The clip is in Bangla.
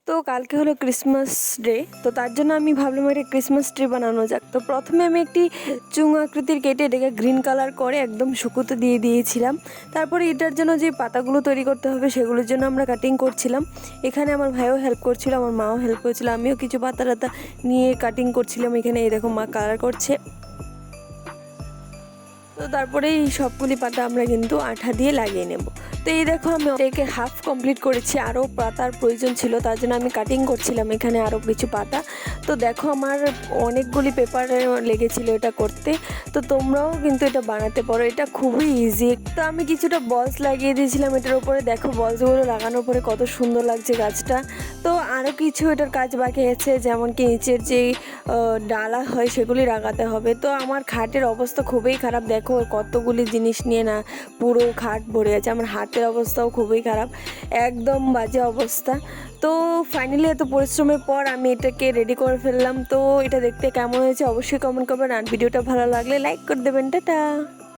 তো কালকে হলো ক্রিসমাস ডে, তো তার জন্য আমি ভাবলাম একটা ক্রিসমাস ট্রি বানানো যাক। তো প্রথমে আমি একটি চুং আকৃতির কেটে এটাকে গ্রিন কালার করে একদম শুকোতে দিয়ে দিয়েছিলাম। তারপরে এটার জন্য যে পাতাগুলো তৈরি করতে হবে সেগুলোর জন্য আমরা কাটিং করছিলাম। এখানে আমার ভাইও হেল্প করছিল, আমার মাও হেল্প করছিল, আমিও কিছু পাতা টাতা নিয়ে কাটিং করছিলাম। এখানে এরকম মা কালার করছে। তো তারপরে এই সবগুলি পাতা আমরা কিন্তু আঠা দিয়ে লাগিয়ে নেব। তো এই দেখো আমি এটাকে হাফ কমপ্লিট করেছি, আরও পাতার প্রয়োজন ছিল, তার জন্য আমি কাটিং করছিলাম এখানে আরও কিছু পাতা। তো দেখো আমার অনেকগুলি পেপার লেগেছিল এটা করতে। তো তোমরাও কিন্তু এটা বানাতে পারো, এটা খুবই ইজি। তো আমি কিছুটা বলস লাগিয়ে দিয়েছিলাম এটার উপরে, দেখো বলসগুলো লাগানোর পরে কত সুন্দর লাগছে গাছটা। তো আরও কিছু এটার কাজ বাকি আছে, যেমন কি নিচের যেই ডালা হয় সেগুলি লাগাতে হবে। তো আমার খাটের অবস্থা খুবই খারাপ, দেখো কতগুলি জিনিস নিয়ে না পুরো খাট ভরে আছে। আমার হাতের অবস্থাও খুবই খারাপ, একদম বাজে অবস্থা। তো ফাইনালি এত পরিশ্রমের পর আমি এটাকে রেডি করে ফেললাম। তো এটা দেখতে কেমন হয়েছে অবশ্যই কমেন্ট করবেন, আর ভিডিওটা ভালো লাগলে লাইক করে দেবেন। টাটা।